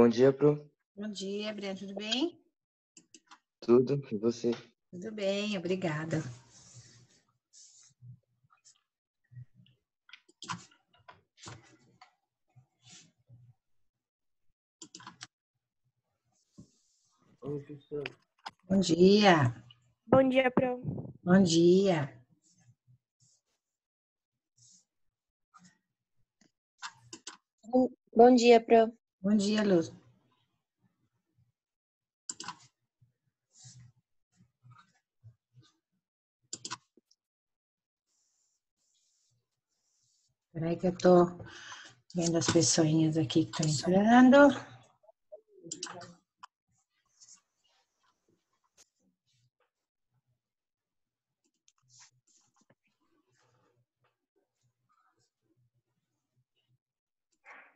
Bom dia, Pro. Bom dia, Breno, tudo bem? Tudo, e você? Tudo bem, obrigada. Oi, professor. Bom dia. Bom dia, Pro. Bom dia. Bom dia, Pro. Bom dia, Luz. Espera aí que eu tô vendo as pessoinhas aqui que estão entrando.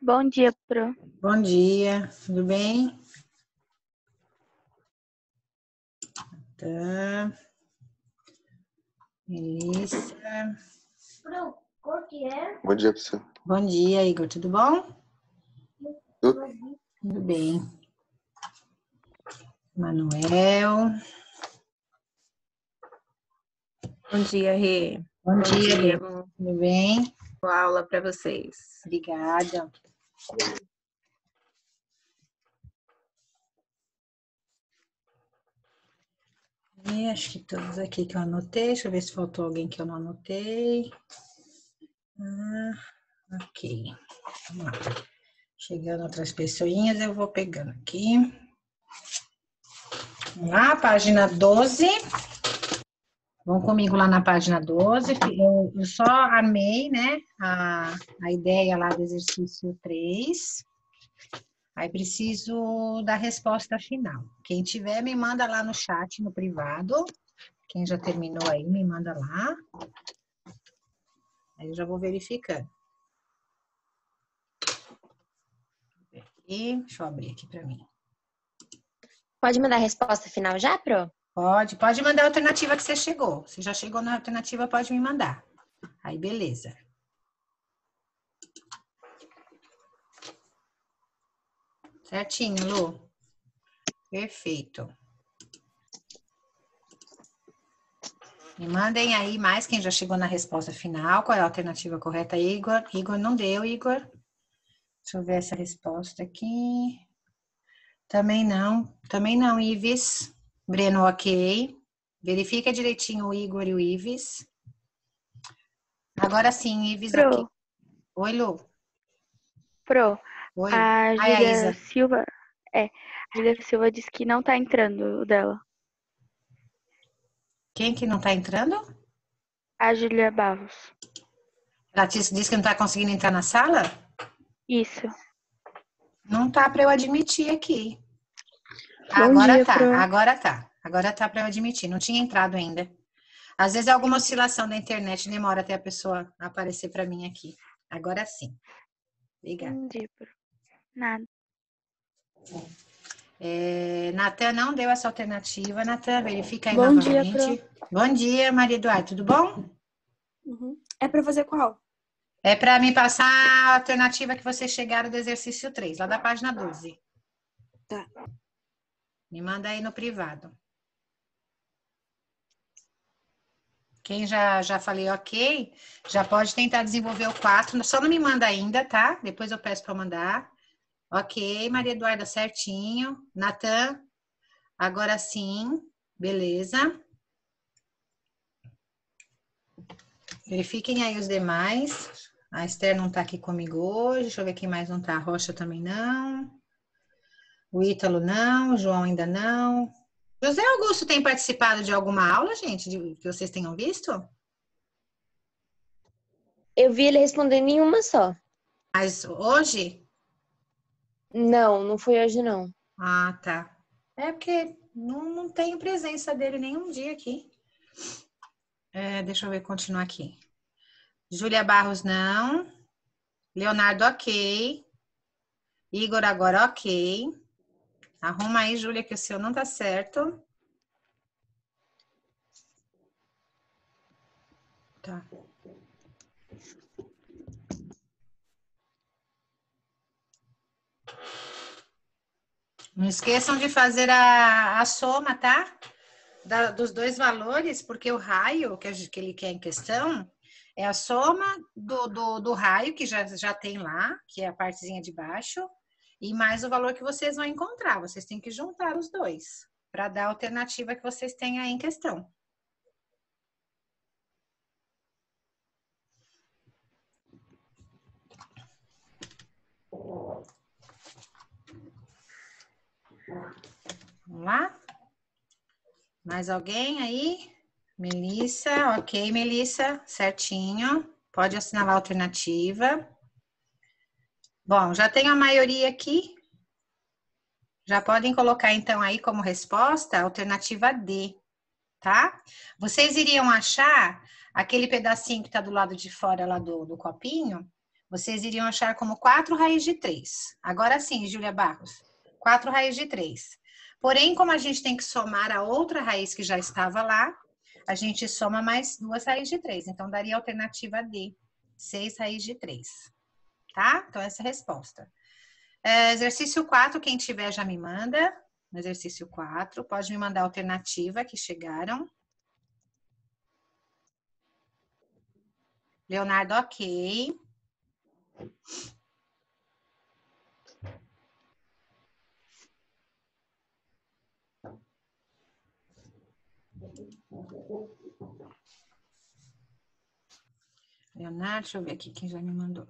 Bom dia, Pro. Bom dia, tudo bem? Tá. Isso. Bom dia, professor. Bom dia, Igor, tudo bom? Tudo? Tudo bem. Manuel. Bom dia, Rê. Bom dia, dia. Rê. Tudo bem? Boa aula para vocês. Obrigada. E acho que todos aqui que eu anotei. Deixa eu ver se faltou alguém que eu não anotei. Ok. Vamos lá. Chegando outras pessoinhas, eu vou pegando aqui. Vamos lá, página 12. Vão comigo lá na página 12. Eu só armei, né, a ideia lá do exercício 3. Aí preciso da resposta final. Quem tiver, me manda lá no chat, no privado. Quem já terminou aí, me manda lá. Aí eu já vou verificando. E deixa eu abrir aqui para mim. Pode mandar a resposta final já, Pro? Pode mandar a alternativa que você chegou. Se já chegou na alternativa, pode me mandar. Aí, beleza. Certinho, Lu? Perfeito. Me mandem aí mais quem já chegou na resposta final. Qual é a alternativa correta, Igor? Igor não deu, Igor. Deixa eu ver essa resposta aqui. Também não, Ives. Breno, ok. Verifica direitinho o Igor e o Ives. Agora sim, Ives, Pro. ok. Oi, Lu. Pro. Oi. A Ai, a Júlia Isa. Silva. A Júlia Silva disse que não tá entrando o dela. Quem que não tá entrando? A Júlia Barros. Ela disse que não tá conseguindo entrar na sala? Isso. Não tá para eu admitir aqui. Bom Agora dia, tá, Pro. agora tá. Agora tá para eu admitir. Não tinha entrado ainda. Às vezes alguma oscilação da internet demora até a pessoa aparecer para mim aqui. Agora sim. Obrigada. Bom dia, Pro. Nada. Natan não deu essa alternativa. Natan, verifica aí Bom dia, novamente. Bom dia, Maria Eduardo, tudo bom? É para fazer qual? É para me passar a alternativa que vocês chegaram do exercício 3, lá da página 12. Tá. Me manda aí no privado. Quem já falei ok, já pode tentar desenvolver o 4. Só não me manda ainda, tá? Depois eu peço para mandar. Ok, Maria Eduarda, certinho. Natan, agora sim. Beleza. Verifiquem aí os demais. A Esther não tá aqui comigo hoje. Deixa eu ver quem mais não tá. A Rocha também não. O Ítalo não. O João ainda não. José Augusto tem participado de alguma aula, gente, que vocês tenham visto? Eu vi ele responder nenhuma só. Mas hoje? Não foi hoje, não. Ah, tá. É porque não tenho presença dele nenhum dia aqui. Deixa eu ver, continuar aqui. Júlia Barros, não. Leonardo, ok. Igor, agora, ok. Arruma aí, Júlia, que o seu não tá certo. Tá. Não esqueçam de fazer a soma, tá? Dos dois valores, porque o raio que ele quer em questão é a soma do raio que já tem lá, que é a partezinha de baixo, e mais o valor que vocês vão encontrar. Vocês têm que juntar os dois para dar a alternativa que vocês têm aí em questão. Vamos lá? Mais alguém aí? Melissa, ok, Melissa, certinho. Pode assinalar a alternativa. Bom, já tenho a maioria aqui. Já podem colocar, então, aí como resposta a alternativa D, tá? Vocês iriam achar aquele pedacinho que está do lado de fora lá do copinho, vocês iriam achar como 4 raiz de 3. Agora sim, Júlia Barros, 4 raiz de 3. Porém, como a gente tem que somar a outra raiz que já estava lá, a gente soma mais 2 raízes de 3. Então, daria a alternativa D, 6 raiz de 3. Tá? Então, essa é a resposta. Exercício 4, quem tiver já me manda. No exercício 4, pode me mandar a alternativa que chegaram. Leonardo, ok. Leonardo, deixa eu ver aqui quem já me mandou.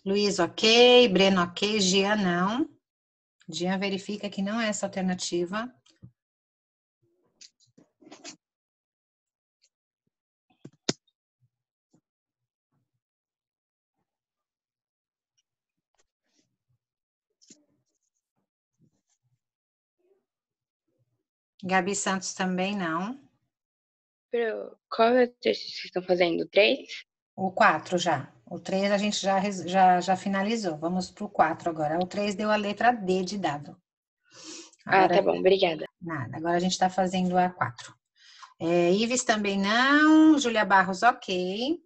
Luiz, ok. Breno, ok. Gia, não. Gia verifica que não é essa alternativa. Gabi Santos também não. Qual é o exercício que estão fazendo? 3? O 4 já. O 3 a gente já finalizou. Vamos para o 4 agora. O 3 deu a letra D de dado. Agora, Tá bom, obrigada. Nada. Agora a gente está fazendo a 4. Ives também não. Júlia Barros, ok.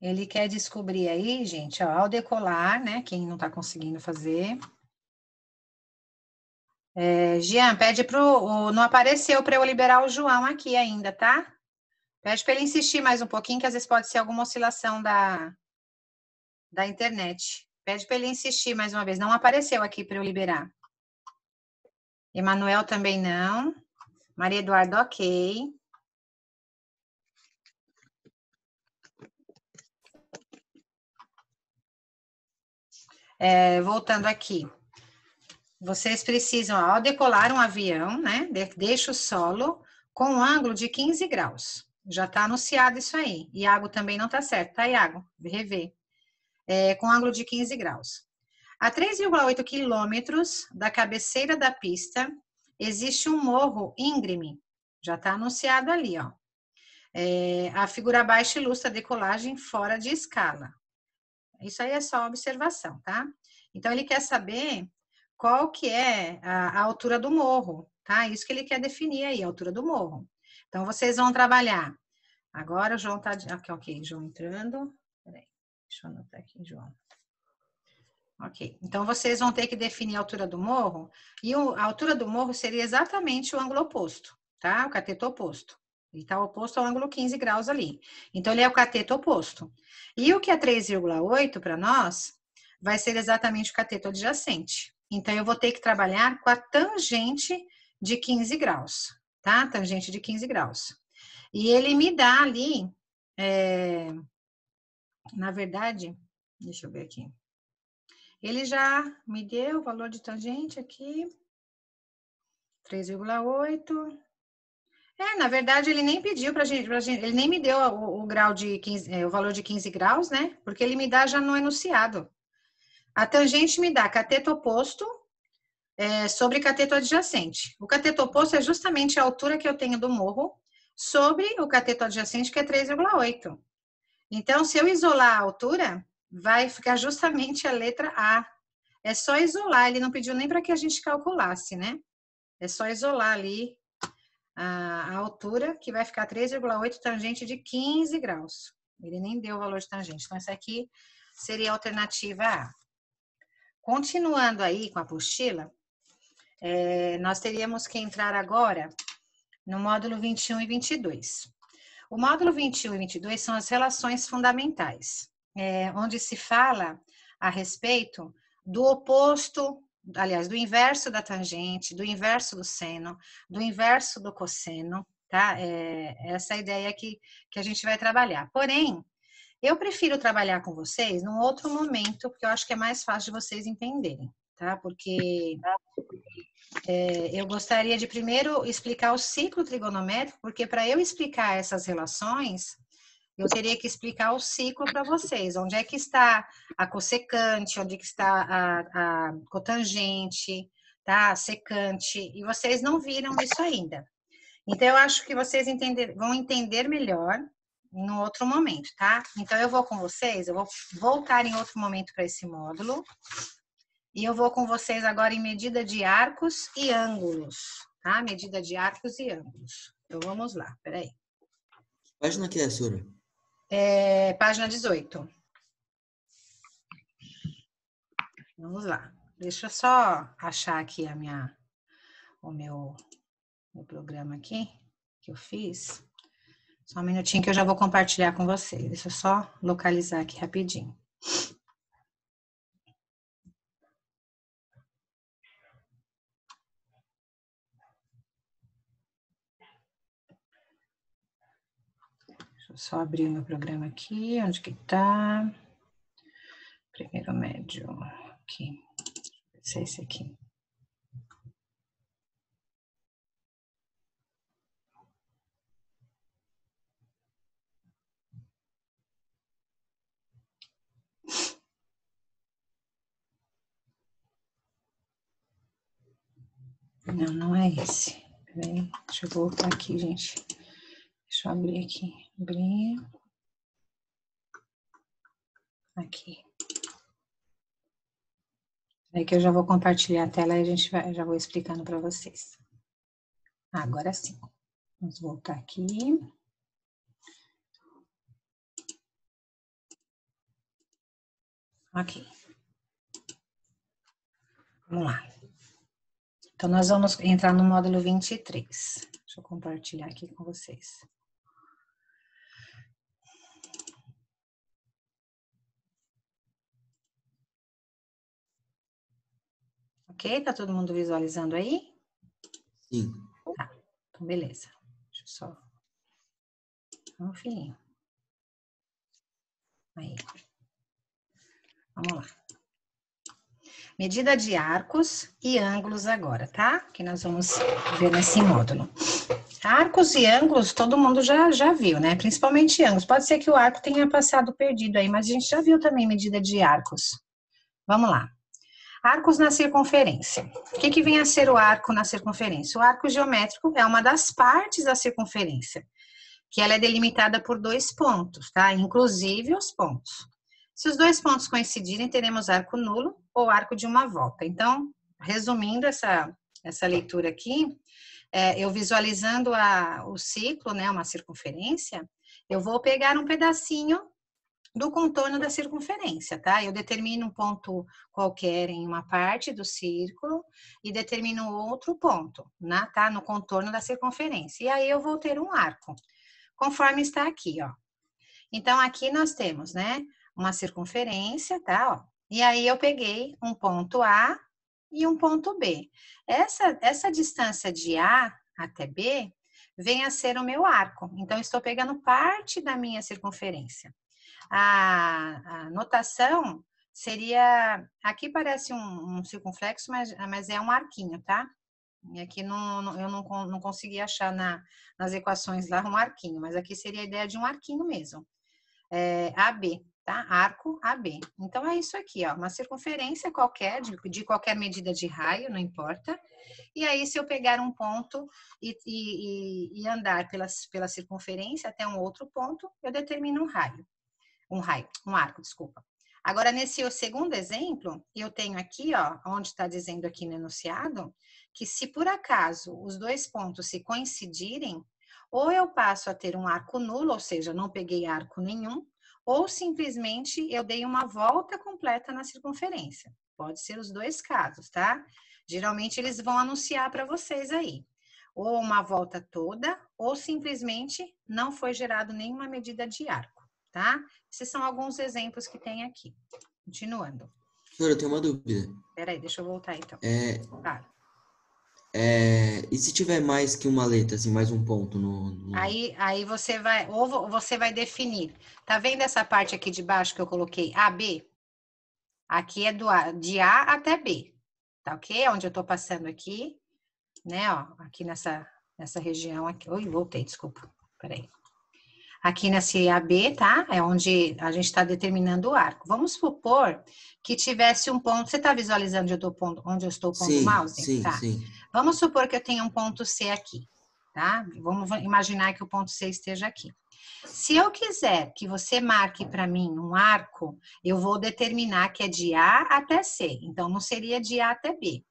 Ele quer descobrir aí, gente, ó, ao decolar, né? Quem não está conseguindo fazer. Jean, pede não apareceu para eu liberar o João aqui ainda, tá? Pede para ele insistir mais um pouquinho, que às vezes pode ser alguma oscilação da internet. Pede para ele insistir mais uma vez. Não apareceu aqui para eu liberar. Emanuel também não. Maria Eduardo, ok. Voltando aqui. Vocês precisam, ao decolar um avião, né? Deixa o solo com um ângulo de 15 graus. Já está anunciado isso aí. Iago também não está certo, tá, Iago? Rever. Com ângulo de 15 graus. A 3,8 quilômetros da cabeceira da pista, existe um morro íngreme. Já está anunciado ali, ó. A figura baixa ilustra a decolagem fora de escala. Isso aí é só observação, tá? Então, ele quer saber qual que é a altura do morro, tá? Isso que ele quer definir aí, a altura do morro. Então, vocês vão trabalhar. Agora, o João tá... Ok, João entrando. Peraí, deixa eu anotar aqui, João. Ok, então vocês vão ter que definir a altura do morro, e a altura do morro seria exatamente o ângulo oposto, tá? O cateto oposto. Ele está oposto ao ângulo 15 graus ali. Então, ele é o cateto oposto. E o que é 3,8 para nós, vai ser exatamente o cateto adjacente. Então, eu vou ter que trabalhar com a tangente de 15 graus, tá? Tangente de 15 graus. E ele me dá ali, na verdade, deixa eu ver aqui. Ele já me deu o valor de tangente aqui, 3,8. Na verdade, ele nem pediu pra gente, ele nem me deu o grau de 15, o valor de 15 graus, né? Porque ele me dá já no enunciado. A tangente me dá cateto oposto sobre cateto adjacente. O cateto oposto é justamente a altura que eu tenho do morro sobre o cateto adjacente, que é 3,8. Então, se eu isolar a altura, vai ficar justamente a letra A. É só isolar, ele não pediu nem para que a gente calculasse, né? É só isolar ali a altura, que vai ficar 3,8 tangente de 15 graus. Ele nem deu o valor de tangente. Então, essa aqui seria a alternativa A. Continuando aí com a apostila, nós teríamos que entrar agora no módulo 21 e 22. O módulo 21 e 22 são as relações fundamentais, onde se fala a respeito do oposto, aliás, do inverso da tangente, do inverso do seno, do inverso do cosseno, tá? Essa é a ideia que a gente vai trabalhar. Porém, eu prefiro trabalhar com vocês num outro momento, porque eu acho que é mais fácil de vocês entenderem, tá? Porque eu gostaria de primeiro explicar o ciclo trigonométrico, porque para eu explicar essas relações, eu teria que explicar o ciclo para vocês. Onde é que está a cossecante, onde é que está a cotangente, tá? A secante, e vocês não viram isso ainda. Então, eu acho que vocês vão entender melhor em um outro momento, tá? Então, eu vou com vocês, eu vou voltar em outro momento para esse módulo, e eu vou com vocês agora em medida de arcos e ângulos, tá? Medida de arcos e ângulos. Então, vamos lá, peraí. Página que é, Sura? Página 18. Vamos lá. Deixa eu só achar aqui o meu programa aqui, que eu fiz. Só um minutinho que eu já vou compartilhar com vocês. Deixa eu só localizar aqui rapidinho. Deixa eu só abrir o meu programa aqui. Onde que tá? Primeiro médio. Aqui. Vai ser esse aqui. Não, não é esse. Peraí, deixa eu voltar aqui, gente. Deixa eu abrir aqui. Abrir. Aqui. Aí que eu já vou compartilhar a tela e já vou explicando para vocês. Agora sim. Vamos voltar aqui. Ok. Vamos lá. Então, nós vamos entrar no módulo 23. Deixa eu compartilhar aqui com vocês. Ok? Tá todo mundo visualizando aí? Sim. Tá. Então, beleza. Deixa eu só... Um filhinho. Aí. Vamos lá. Medida de arcos e ângulos agora, tá? Que nós vamos ver nesse módulo. Arcos e ângulos, todo mundo já viu, né? Principalmente ângulos. Pode ser que o arco tenha passado perdido aí, mas a gente já viu também medida de arcos. Vamos lá. Arcos na circunferência. O que vem a ser o arco na circunferência? O arco geométrico é uma das partes da circunferência, que ela é delimitada por 2 pontos, tá? Inclusive os pontos. Se os 2 pontos coincidirem, teremos arco nulo ou arco de uma volta. Então, resumindo essa leitura aqui, eu visualizando o ciclo, né, uma circunferência, eu vou pegar um pedacinho do contorno da circunferência, tá? Eu determino um ponto qualquer em uma parte do círculo e determino outro ponto, né, tá? No contorno da circunferência. E aí eu vou ter um arco, conforme está aqui, ó. Então, aqui nós temos, né, uma circunferência, tá? Ó. E aí eu peguei um ponto A e um ponto B. Essa distância de A até B vem a ser o meu arco. Então, estou pegando parte da minha circunferência. A notação seria... Aqui parece um circunflexo, mas é um arquinho, tá? E aqui eu não consegui achar nas equações lá um arquinho, mas aqui seria a ideia de um arquinho mesmo. AB, tá? Arco AB. Então, é isso aqui, ó. Uma circunferência qualquer, de qualquer medida de raio, não importa. E aí, se eu pegar um ponto e andar pela circunferência até um outro ponto, eu determino um raio. um arco, desculpa. Agora, nesse segundo exemplo, eu tenho aqui, ó, onde está dizendo aqui no enunciado, que se por acaso os dois pontos se coincidirem, ou eu passo a ter um arco nulo, ou seja, não peguei arco nenhum, ou simplesmente eu dei uma volta completa na circunferência. Pode ser os dois casos, tá? Geralmente eles vão anunciar para vocês aí. Ou uma volta toda, ou simplesmente não foi gerado nenhuma medida de arco, tá? Esses são alguns exemplos que tem aqui. Continuando. Professora, eu tenho uma dúvida. Peraí, deixa eu voltar então. Tá. E se tiver mais que uma letra, assim, mais um ponto no... Aí você vai, ou você vai definir. Tá vendo essa parte aqui de baixo que eu coloquei AB? Aqui é de A até B, tá ok? Onde eu tô passando aqui, né, ó, aqui nessa região aqui. Oi, voltei, desculpa, peraí. Aqui nesse AB, tá? É onde a gente está determinando o arco. Vamos supor que tivesse um ponto. Você está visualizando onde eu estou pondo o mouse? Sim, tá. sim. Vamos supor que eu tenha um ponto C aqui, tá? Vamos imaginar que o ponto C esteja aqui. Se eu quiser que você marque para mim um arco, eu vou determinar que é de A até C. Então, não seria de A até B.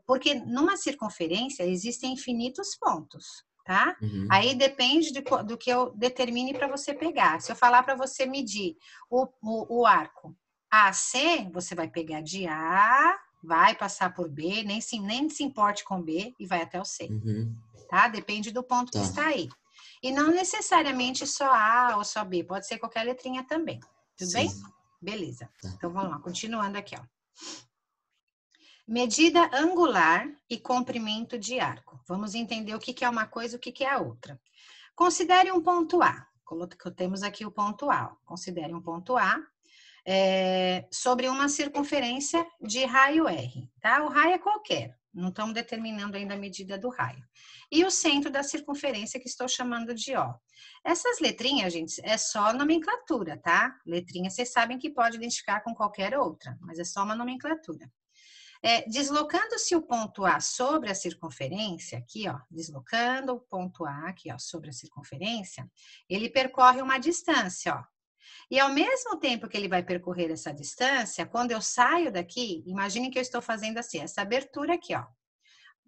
Porque numa circunferência existem infinitos pontos. Tá? Uhum. Aí depende do que eu determine para você pegar. Se eu falar para você medir o arco AC, você vai pegar de A, vai passar por B, nem se importe com B e vai até o C. Uhum. Tá? Depende do ponto que está aí. E não necessariamente só A ou só B, pode ser qualquer letrinha também. Tudo bem? Beleza. Então vamos lá, continuando aqui, ó. Medida angular e comprimento de arco. Vamos entender o que é uma coisa e o que é a outra. Considere um ponto A. Temos aqui o ponto A. Considere um ponto A sobre uma circunferência de raio R. Tá? O raio é qualquer. Não estamos determinando ainda a medida do raio. E o centro da circunferência que estou chamando de O. Essas letrinhas, gente, é só nomenclatura, tá? Letrinha, vocês sabem que pode identificar com qualquer outra, mas é só uma nomenclatura. Deslocando-se o ponto A sobre a circunferência, aqui, ó, deslocando o ponto A aqui, ó, sobre a circunferência, ele percorre uma distância, ó. E ao mesmo tempo que ele vai percorrer essa distância, quando eu saio daqui, imagine que eu estou fazendo assim, essa abertura aqui, ó.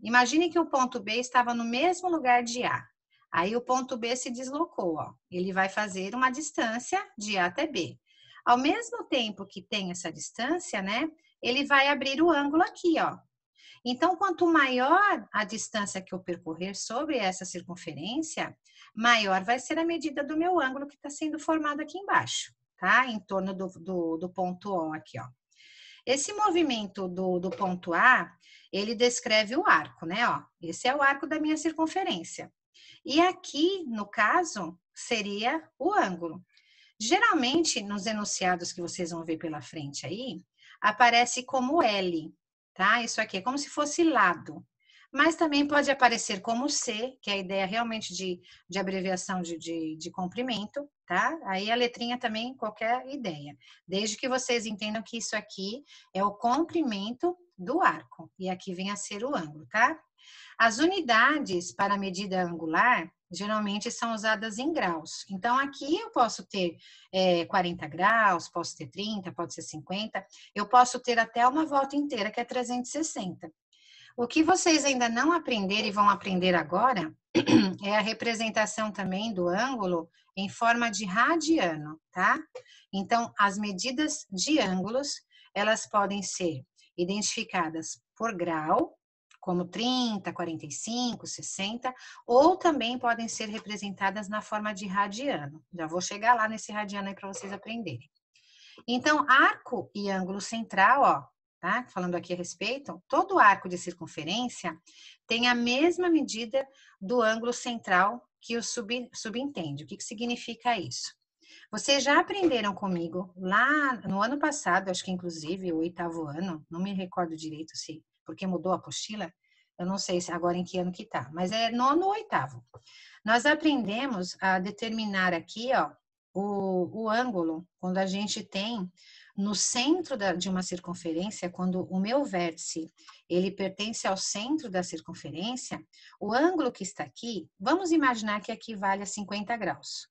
Imagine que o ponto B estava no mesmo lugar de A. Aí o ponto B se deslocou, ó. Ele vai fazer uma distância de A até B. Ao mesmo tempo que tem essa distância, né? Ele vai abrir o ângulo aqui, ó. Então, quanto maior a distância que eu percorrer sobre essa circunferência, maior vai ser a medida do meu ângulo que está sendo formado aqui embaixo, tá? Em torno do ponto O aqui, ó. Esse movimento do ponto A, ele descreve o arco, né, ó. Esse é o arco da minha circunferência. E aqui, no caso, seria o ângulo. Geralmente, nos enunciados que vocês vão ver pela frente aí, aparece como L, tá? Isso aqui é como se fosse lado. Mas também pode aparecer como C, que é a ideia realmente de abreviação de comprimento, tá? Aí a letrinha também, qualquer ideia. Desde que vocês entendam que isso aqui é o comprimento do arco. E aqui vem a ser o ângulo, tá? As unidades para a medida angular geralmente são usadas em graus. Então, aqui eu posso ter 40 graus, posso ter 30, pode ser 50. Eu posso ter até uma volta inteira, que é 360. O que vocês ainda não aprenderam e vão aprender agora é a representação também do ângulo em forma de radiano, tá? Então, as medidas de ângulos, elas podem ser identificadas por grau, como 30, 45, 60, ou também podem ser representadas na forma de radiano. Já vou chegar lá nesse radiano aí para vocês aprenderem. Então, arco e ângulo central, ó, tá? Falando aqui a respeito, todo arco de circunferência tem a mesma medida do ângulo central que o subentende. O que significa isso? Vocês já aprenderam comigo lá no ano passado, acho que inclusive o 8º ano, não me recordo direito se porque mudou a apostila, eu não sei se agora em que ano que tá, mas é 9º ou 8º. Nós aprendemos a determinar aqui, ó, o ângulo, quando a gente tem no centro de uma circunferência, quando o meu vértice, ele pertence ao centro da circunferência, o ângulo que está aqui, vamos imaginar que equivale a 50 graus.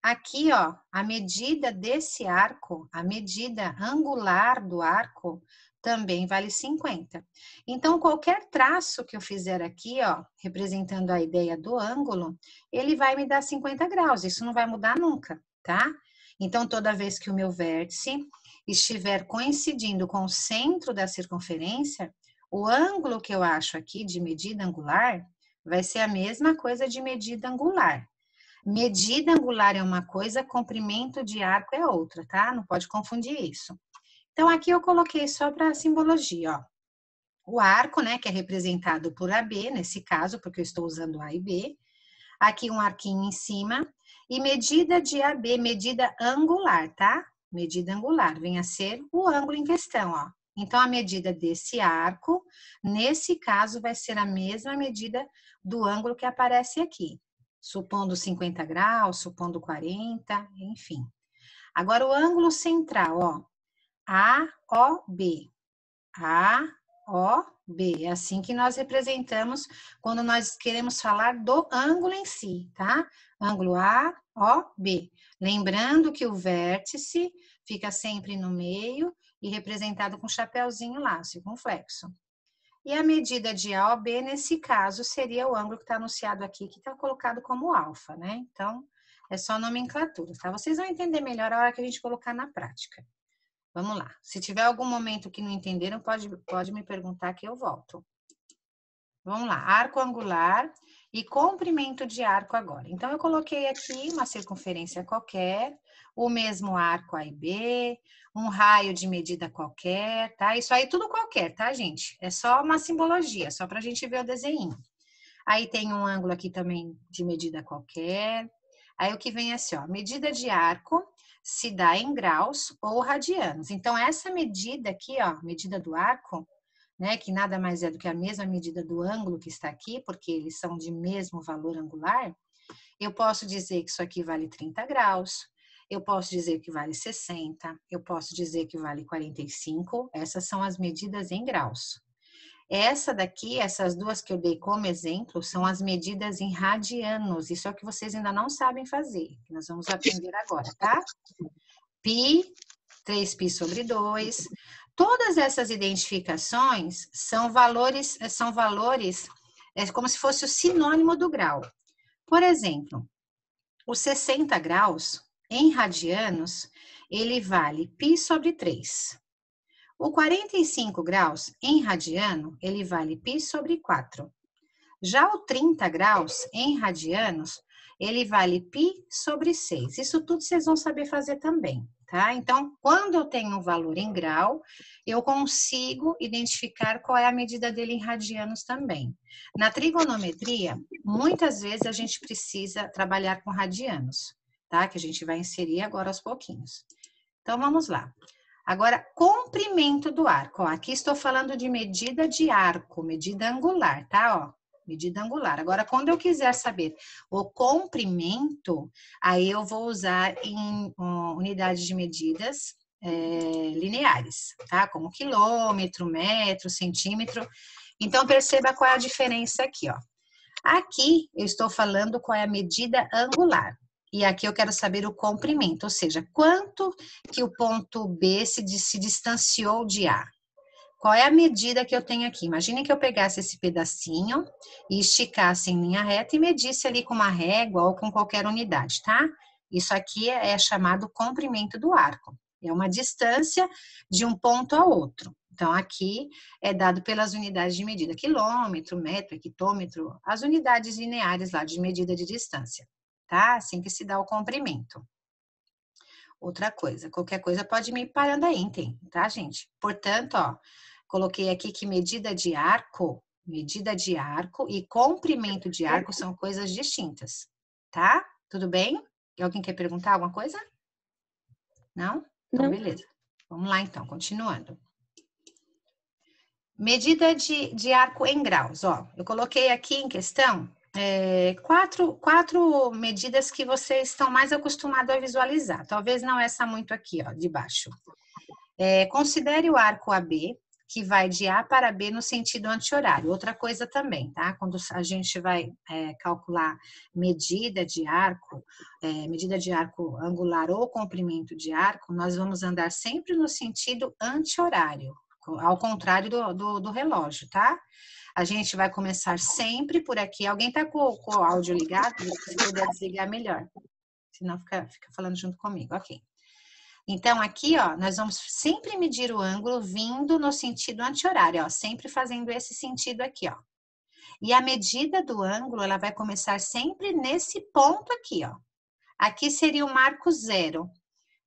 Aqui, ó, a medida desse arco, a medida angular do arco, também vale 50. Então, qualquer traço que eu fizer aqui, ó, representando a ideia do ângulo, ele vai me dar 50 graus. Isso não vai mudar nunca, tá? Então, toda vez que o meu vértice estiver coincidindo com o centro da circunferência, o ângulo que eu acho aqui de medida angular vai ser a mesma coisa de medida angular. Medida angular é uma coisa, comprimento de arco é outra, tá? Não pode confundir isso. Então, aqui eu coloquei só para simbologia, ó. O arco, né, que é representado por AB, nesse caso, porque eu estou usando A e B. Aqui um arquinho em cima. E medida de AB, medida angular, tá? Medida angular, vem a ser o ângulo em questão, ó. Então, a medida desse arco, nesse caso, vai ser a mesma medida do ângulo que aparece aqui. Supondo 50 graus, supondo 40, enfim. Agora, o ângulo central, ó. AOB. AOB. É assim que nós representamos quando nós queremos falar do ângulo em si, tá? Ângulo AOB. Lembrando que o vértice fica sempre no meio e representado com chapéuzinho lá, circunflexo. E a medida de AOB, nesse caso, seria o ângulo que está anunciado aqui, que está colocado como alfa, né? Então, é só nomenclatura, tá? Vocês vão entender melhor a hora que a gente colocar na prática. Vamos lá. Se tiver algum momento que não entenderam, pode me perguntar que eu volto. Vamos lá. Arco angular e comprimento de arco agora. Então, eu coloquei aqui uma circunferência qualquer, o mesmo arco A e B, um raio de medida qualquer, tá? Isso aí tudo qualquer, tá, gente? É só uma simbologia, só pra gente ver o desenho. Aí tem um ângulo aqui também de medida qualquer. Aí o que vem é assim, ó, medida de arco se dá em graus ou radianos. Então, essa medida aqui, ó, medida do arco, né, que nada mais é do que a mesma medida do ângulo que está aqui, porque eles são de mesmo valor angular, eu posso dizer que isso aqui vale 30 graus, eu posso dizer que vale 60, eu posso dizer que vale 45, essas são as medidas em graus. Essa daqui, essas duas que eu dei como exemplo, são as medidas em radianos. Isso é o que vocês ainda não sabem fazer, que nós vamos aprender agora, tá? Pi, 3π sobre 2. Todas essas identificações são valores, é como se fosse o sinônimo do grau. Por exemplo, os 60 graus, em radianos, ele vale π sobre 3. O 45 graus, em radiano, ele vale π sobre 4. Já o 30 graus, em radianos, ele vale π sobre 6. Isso tudo vocês vão saber fazer também, tá? Então, quando eu tenho um valor em grau, eu consigo identificar qual é a medida dele em radianos também. Na trigonometria, muitas vezes a gente precisa trabalhar com radianos, tá? Que a gente vai inserir agora aos pouquinhos. Então, vamos lá. Agora, comprimento do arco. Ó, aqui estou falando de medida de arco, medida angular, tá? Ó, medida angular. Agora, quando eu quiser saber o comprimento, aí eu vou usar em unidades de medidas lineares, tá? Como quilômetro, metro, centímetro. Então, perceba qual é a diferença aqui, ó. Aqui, eu estou falando qual é a medida angular. E aqui eu quero saber o comprimento, ou seja, quanto que o ponto B se distanciou de A. Qual é a medida que eu tenho aqui? Imagine que eu pegasse esse pedacinho e esticasse em linha reta e medisse ali com uma régua ou com qualquer unidade, tá? Isso aqui é chamado comprimento do arco. É uma distância de um ponto ao outro. Então, aqui é dado pelas unidades de medida, quilômetro, metro, hectômetro, as unidades lineares lá de medida de distância. Tá? Assim que se dá o comprimento. Outra coisa, qualquer coisa pode me ir parando aí, entende? Tá, gente? Portanto, ó, coloquei aqui que medida de arco e comprimento de arco são coisas distintas, tá? Tudo bem? Alguém quer perguntar alguma coisa? Não? Então, beleza. Vamos lá, então, continuando. Medida de arco em graus, ó. Eu coloquei aqui em questão quatro medidas que vocês estão mais acostumados a visualizar. Talvez não essa muito aqui, ó, de baixo. Considere o arco AB que vai de A para B no sentido anti-horário. Outra coisa também, tá? Quando a gente vai calcular medida de arco angular ou comprimento de arco, nós vamos andar sempre no sentido anti-horário, ao contrário do relógio, tá? A gente vai começar sempre por aqui. Alguém tá com o áudio ligado? Se puder desligar, melhor. Senão fica falando junto comigo. Ok. Então, aqui, ó, nós vamos sempre medir o ângulo vindo no sentido anti-horário, ó, sempre fazendo esse sentido aqui, ó. E a medida do ângulo, ela vai começar sempre nesse ponto aqui, ó. Aqui seria o marco zero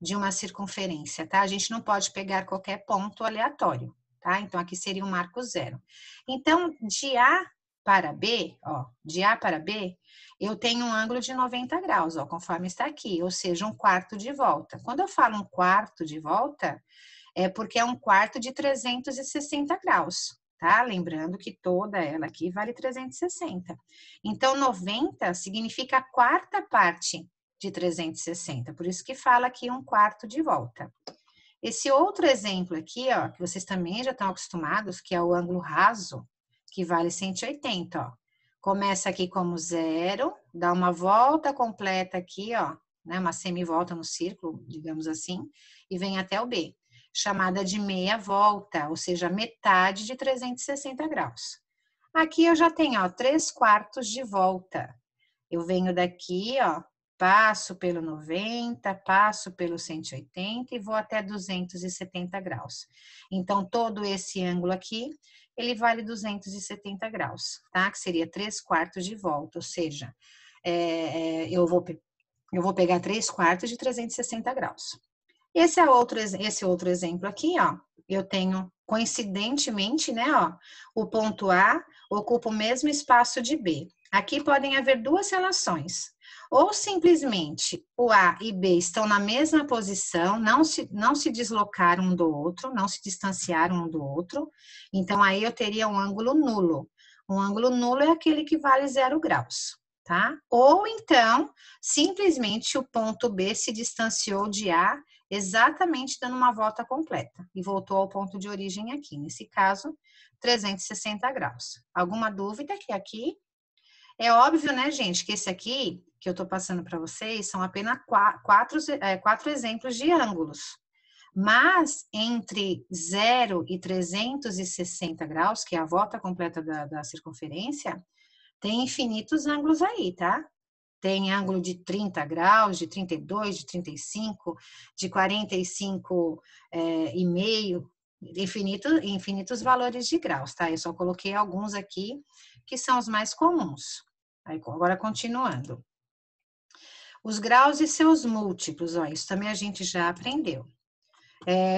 de uma circunferência, tá? A gente não pode pegar qualquer ponto aleatório, tá? Então, aqui seria o marco zero. Então, de A para B, ó, de A para B, eu tenho um ângulo de 90 graus, ó, conforme está aqui, ou seja, um quarto de volta. Quando eu falo um quarto de volta, é porque é um quarto de 360 graus, tá? Lembrando que toda ela aqui vale 360. Então, 90 significa a quarta parte de 360, por isso que fala aqui um quarto de volta. Esse outro exemplo aqui, ó, que vocês também já estão acostumados, que é o ângulo raso, que vale 180, ó. Começa aqui como zero, dá uma volta completa aqui, ó, né, uma semivolta no círculo, digamos assim, e vem até o B, chamada de meia volta, ou seja, metade de 360 graus. Aqui eu já tenho, ó, 3/4 de volta. Eu venho daqui, ó, passo pelo 90, passo pelo 180 e vou até 270 graus. Então, todo esse ângulo aqui, ele vale 270 graus, tá? Que seria 3/4 de volta, ou seja, eu vou pegar 3/4 de 360 graus. Esse outro exemplo aqui, ó, eu tenho, coincidentemente, né, ó, o ponto A ocupa o mesmo espaço de B. Aqui podem haver duas relações. Ou simplesmente o A e B estão na mesma posição, não se deslocaram um do outro, não se distanciaram um do outro. Então, aí eu teria um ângulo nulo. Um ângulo nulo é aquele que vale 0 graus, tá? Ou então, simplesmente o ponto B se distanciou de A exatamente dando uma volta completa e voltou ao ponto de origem aqui. Nesse caso, 360 graus. Alguma dúvida que aqui? É óbvio, né, gente, que esse aqui que eu tô passando para vocês são apenas quatro exemplos de ângulos. Mas entre 0 e 360 graus, que é a volta completa da circunferência, tem infinitos ângulos aí, tá? Tem ângulo de 30 graus, de 32, de 35, de 45 e meio, infinitos valores de graus, tá? Eu só coloquei alguns aqui que são os mais comuns. Agora, continuando. Os graus e seus múltiplos, ó, isso também a gente já aprendeu.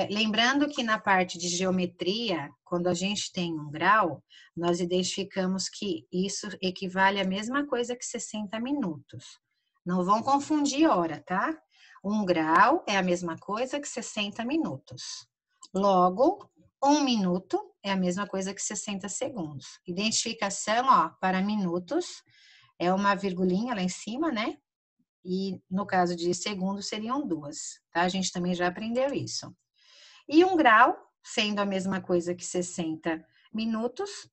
Lembrando que na parte de geometria, quando a gente tem um grau, nós identificamos que isso equivale à mesma coisa que 60 minutos. Não vão confundir hora, tá? Um grau é a mesma coisa que 60 minutos. Logo, 1 minuto é a mesma coisa que 60 segundos. Identificação, ó, para minutos, é uma virgulinha lá em cima, né? E no caso de segundos seriam 2, tá? A gente também já aprendeu isso. E um grau, sendo a mesma coisa que 60 minutos,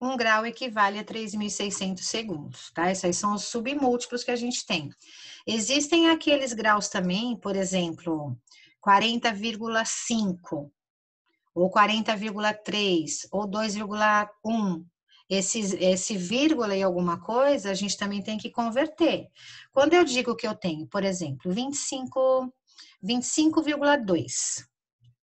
um grau equivale a 3.600 segundos, tá? Esses aí são os submúltiplos que a gente tem. Existem aqueles graus também, por exemplo, 40,5, ou 40,3, ou 2,1. Esse vírgula e alguma coisa, a gente também tem que converter. Quando eu digo que eu tenho, por exemplo, 25,2,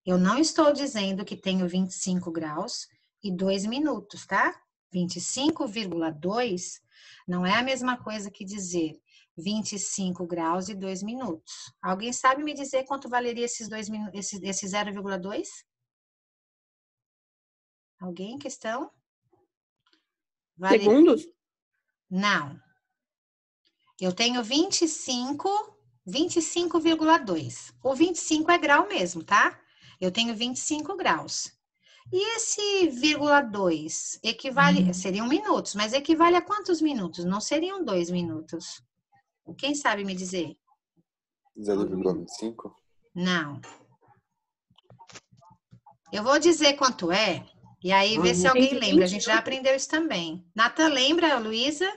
eu não estou dizendo que tenho 25 graus e 2 minutos, tá? 25,2 não é a mesma coisa que dizer 25 graus e 2 minutos. Alguém sabe me dizer quanto valeria esse 0,2? Alguém? Questão? Segundos? Não. Eu tenho 25,2. O 25 é grau mesmo, tá? Eu tenho 25 graus. E esse vírgula 2 equivale, seriam minutos, mas equivale a quantos minutos? Não seriam 2 minutos. Quem sabe me dizer? 0,25? Não. Eu vou dizer quanto é, e aí vê se alguém lembra. A gente já aprendeu isso também. Natan, lembra, Luísa?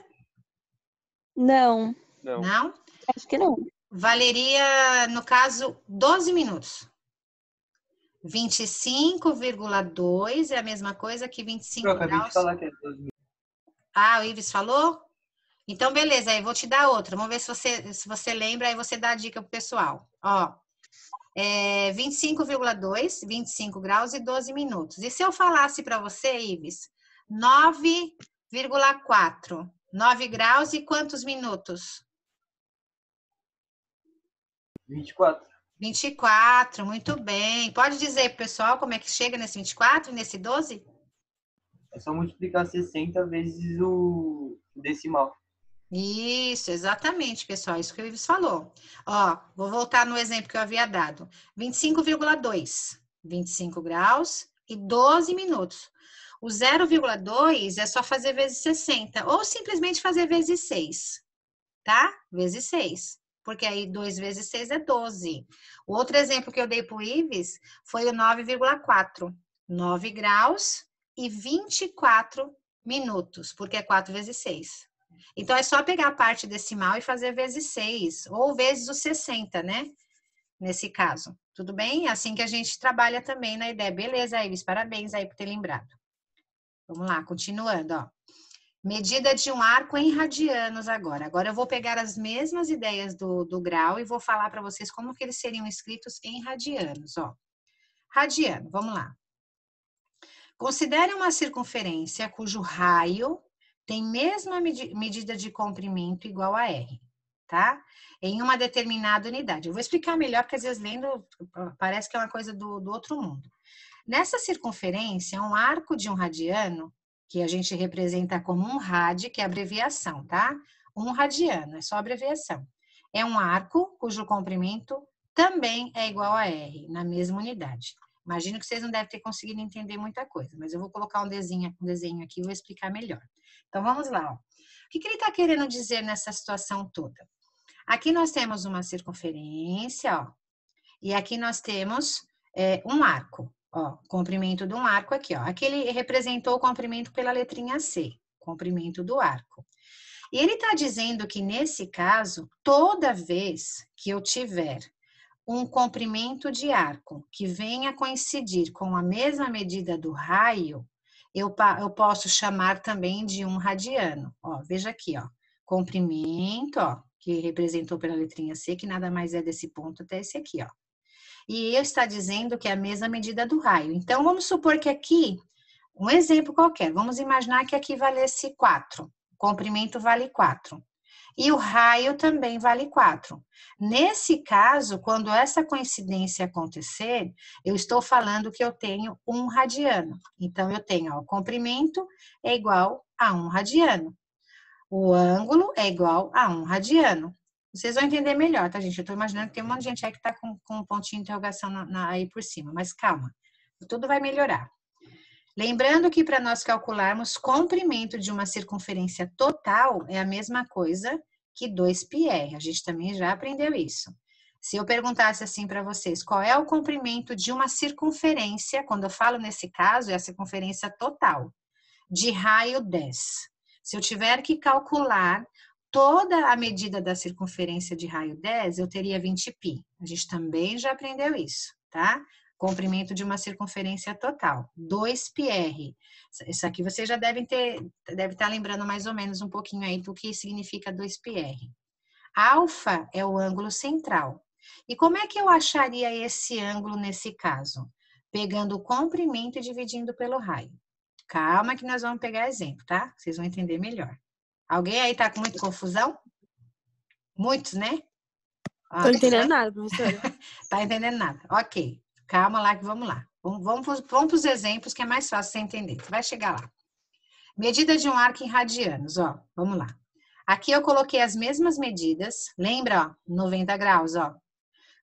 Não, Não? acho que não. Valeria, no caso, 12 minutos. 25,2 é a mesma coisa que 25 Eu acabei de graus. falar que é 12 minutos. Ah, o Ives falou? Então, beleza, aí vou te dar outra. Vamos ver se você lembra, aí você dá a dica pro pessoal. Ó, 25,2, 25 graus e 12 minutos. E se eu falasse para você, Ives, 9,4, 9 graus e quantos minutos? 24. 24, muito bem. Pode dizer pro pessoal como é que chega nesse 24 e nesse 12? É só multiplicar 60 vezes o decimal. Isso, exatamente, pessoal. Isso que o Ives falou. Ó, vou voltar no exemplo que eu havia dado. 25,2, 25 graus e 12 minutos. O 0,2 é só fazer vezes 60, ou simplesmente fazer vezes 6, tá? Vezes 6. Porque aí 2 vezes 6 é 12. O outro exemplo que eu dei para o Ives foi o 9,4. 9 graus e 24 minutos, porque é 4 vezes 6. Então, é só pegar a parte decimal e fazer vezes 6, ou vezes os 60, né? Nesse caso. Tudo bem? É assim que a gente trabalha também na ideia. Beleza, Ives? Parabéns aí por ter lembrado. Vamos lá, continuando, ó. Medida de um arco em radianos agora. Agora eu vou pegar as mesmas ideias do grau e vou falar para vocês como que eles seriam escritos em radianos, ó. Radiano, vamos lá. Considere uma circunferência cujo raio tem mesma medida de comprimento igual a R, tá? Em uma determinada unidade. Eu vou explicar melhor, porque às vezes lendo parece que é uma coisa do outro mundo. Nessa circunferência, um arco de um radiano, que a gente representa como um rad, que é a abreviação, tá? Um radiano, é só abreviação. É um arco cujo comprimento também é igual a R, na mesma unidade. Imagino que vocês não devem ter conseguido entender muita coisa, mas eu vou colocar um desenho aqui e vou explicar melhor. Então, vamos lá. Ó. O que ele está querendo dizer nessa situação toda? Aqui nós temos uma circunferência, ó, e aqui nós temos um arco. Ó, comprimento de um arco aqui, ó. Aqui ele representou o comprimento pela letrinha C, comprimento do arco. E ele está dizendo que, nesse caso, toda vez que eu tiver um comprimento de arco que venha coincidir com a mesma medida do raio, eu posso chamar também de um radiano. Ó, veja aqui, ó, comprimento, ó, que representou pela letrinha C, que nada mais é desse ponto até esse aqui, ó. E eu está dizendo que é a mesma medida do raio. Então, vamos supor que aqui, um exemplo qualquer, vamos imaginar que aqui valesse 4, o comprimento vale 4. E o raio também vale 4. Nesse caso, quando essa coincidência acontecer, eu estou falando que eu tenho um radiano. Então, eu tenho, ó, o comprimento é igual a 1 radiano. O ângulo é igual a 1 radiano. Vocês vão entender melhor, tá, gente? Eu estou imaginando que tem um monte de gente aí que está com um pontinho de interrogação aí por cima, mas calma, tudo vai melhorar. Lembrando que para nós calcularmos comprimento de uma circunferência total é a mesma coisa que 2πr. A gente também já aprendeu isso. Se eu perguntasse assim para vocês, qual é o comprimento de uma circunferência, quando eu falo nesse caso, é a circunferência total, de raio 10. Se eu tiver que calcular toda a medida da circunferência de raio 10, eu teria 20π. A gente também já aprendeu isso, tá? Comprimento de uma circunferência total, 2πr. Isso aqui vocês já deve estar lembrando mais ou menos um pouquinho aí do que significa 2πr. Alfa é o ângulo central. E como é que eu acharia esse ângulo nesse caso? Pegando o comprimento e dividindo pelo raio. Calma que nós vamos pegar exemplo, tá? Vocês vão entender melhor. Alguém aí tá com muita confusão? Muitos, né? Tô entendendo nada, professora. Tá entendendo nada. Ok. Calma lá que vamos lá. Vamos para os exemplos que é mais fácil você entender. Você vai chegar lá. Medida de um arco em radianos, ó. Vamos lá. Aqui eu coloquei as mesmas medidas. Lembra, ó, 90 graus, ó.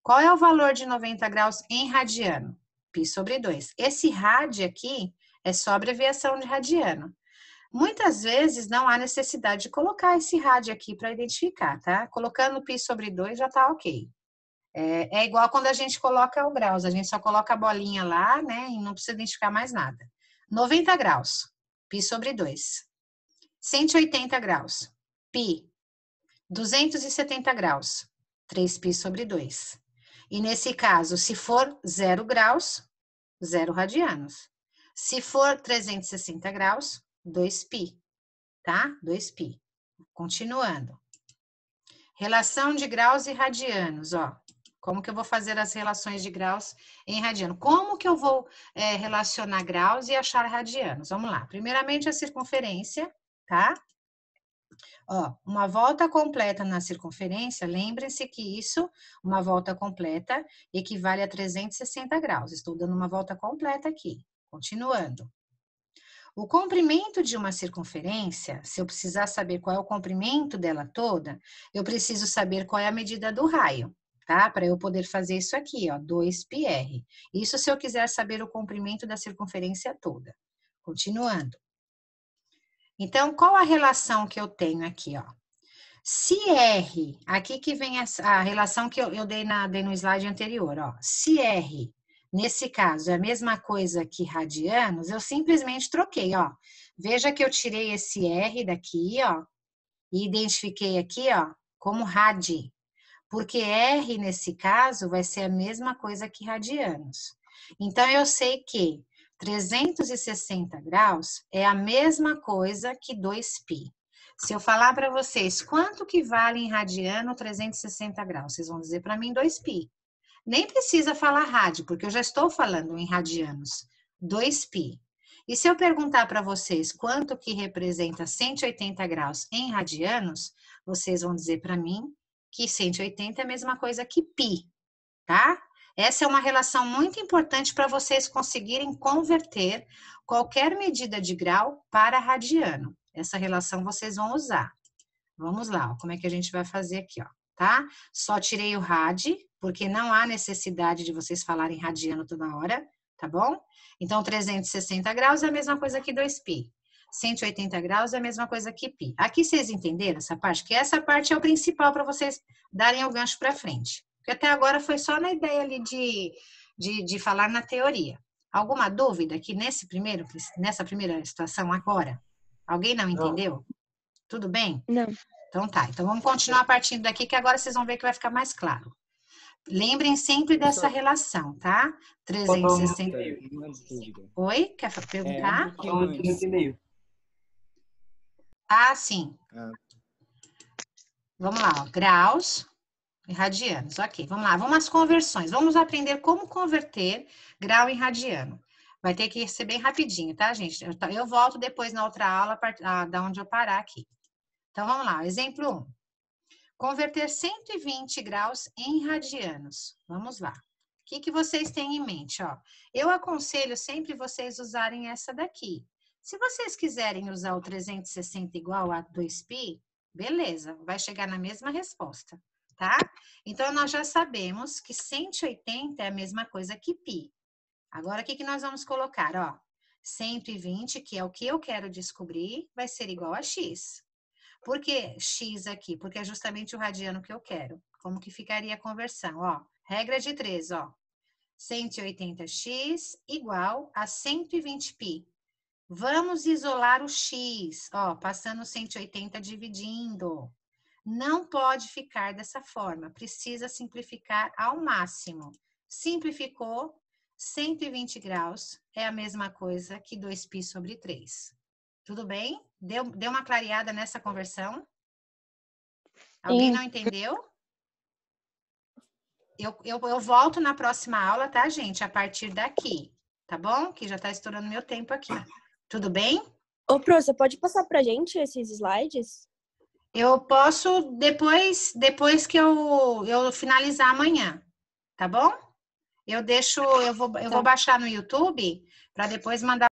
Qual é o valor de 90 graus em radiano? π/2. Esse rad aqui é só abreviação de radiano. Muitas vezes não há necessidade de colocar esse rad aqui para identificar, tá? Colocando π/2 já tá ok. É igual quando a gente coloca o graus, a gente só coloca a bolinha lá, né? E não precisa identificar mais nada. 90 graus, π sobre 2. 180 graus, π. 270 graus, 3π sobre 2. E nesse caso, se for 0 graus, 0 radianos. Se for 360 graus, 2π, tá? 2π. Continuando. Relação de graus e radianos, ó. Como que eu vou fazer as relações de graus em radiano? Como que eu vou relacionar graus e achar radianos? Vamos lá. Primeiramente, a circunferência, tá? Ó, uma volta completa na circunferência, lembrem-se que isso, uma volta completa, equivale a 360 graus. Estou dando uma volta completa aqui. Continuando. O comprimento de uma circunferência, se eu precisar saber qual é o comprimento dela toda, eu preciso saber qual é a medida do raio, tá? Para eu poder fazer isso aqui, ó, 2πr. Isso se eu quiser saber o comprimento da circunferência toda. Continuando. Então, qual a relação que eu tenho aqui, ó? Se R, aqui que vem a relação que eu dei no slide anterior, ó. Se R, nesse caso, é a mesma coisa que radianos, eu simplesmente troquei, ó. Veja que eu tirei esse R daqui, ó, e identifiquei aqui, ó, como rad. Porque R, nesse caso, vai ser a mesma coisa que radianos. Então, eu sei que 360 graus é a mesma coisa que 2π. Se eu falar para vocês quanto que vale em radiano 360 graus, vocês vão dizer para mim 2π. Nem precisa falar rad, porque eu já estou falando em radianos. 2π. E se eu perguntar para vocês quanto que representa 180 graus em radianos, vocês vão dizer para mim que 180 é a mesma coisa que π, tá? Essa é uma relação muito importante para vocês conseguirem converter qualquer medida de grau para radiano. Essa relação vocês vão usar. Vamos lá, ó, como é que a gente vai fazer aqui, ó, tá? Só tirei o rad, porque não há necessidade de vocês falarem radiano toda hora, tá bom? Então, 360 graus é a mesma coisa que 2π. 180 graus é a mesma coisa que π. Aqui vocês entenderam essa parte? Que essa parte é o principal para vocês darem o gancho para frente. Porque até agora foi só na ideia ali de falar na teoria. Alguma dúvida aqui nessa primeira situação agora? Alguém não entendeu? Tudo bem? Não. Então tá. Então vamos continuar partindo daqui que agora vocês vão ver que vai ficar mais claro. Lembrem sempre dessa relação, tá? 360... Oi? Quer perguntar? Ah, sim. Vamos lá, ó. Graus e radianos. Ok, vamos lá. Vamos às conversões. Vamos aprender como converter grau em radiano. Vai ter que ser bem rapidinho, tá, gente? Eu volto depois na outra aula, da onde eu parar aqui. Então, vamos lá. Exemplo 1. Converter 120 graus em radianos. Vamos lá. O que vocês têm em mente, ó? Eu aconselho sempre vocês usarem essa daqui. Se vocês quiserem usar o 360 igual a 2π, beleza, vai chegar na mesma resposta, tá? Então, nós já sabemos que 180 é a mesma coisa que π. Agora, o que nós vamos colocar, ó? 120, que é o que eu quero descobrir, vai ser igual a x. Por que x aqui? Porque é justamente o radiano que eu quero. Como que ficaria a conversão, ó? Regra de 3, ó. 180x igual a 120π. Vamos isolar o x, ó, passando 180 dividindo. Não pode ficar dessa forma, precisa simplificar ao máximo. Simplificou, 120 graus é a mesma coisa que 2π sobre 3. Tudo bem? Deu uma clareada nessa conversão? Alguém não entendeu? Eu volto na próxima aula, tá, gente? A partir daqui, tá bom? Que já tá estourando meu tempo aqui. Tudo bem? Ô, Pro, você pode passar pra gente esses slides? Eu posso depois que eu finalizar amanhã, tá bom? Eu vou baixar no YouTube para depois mandar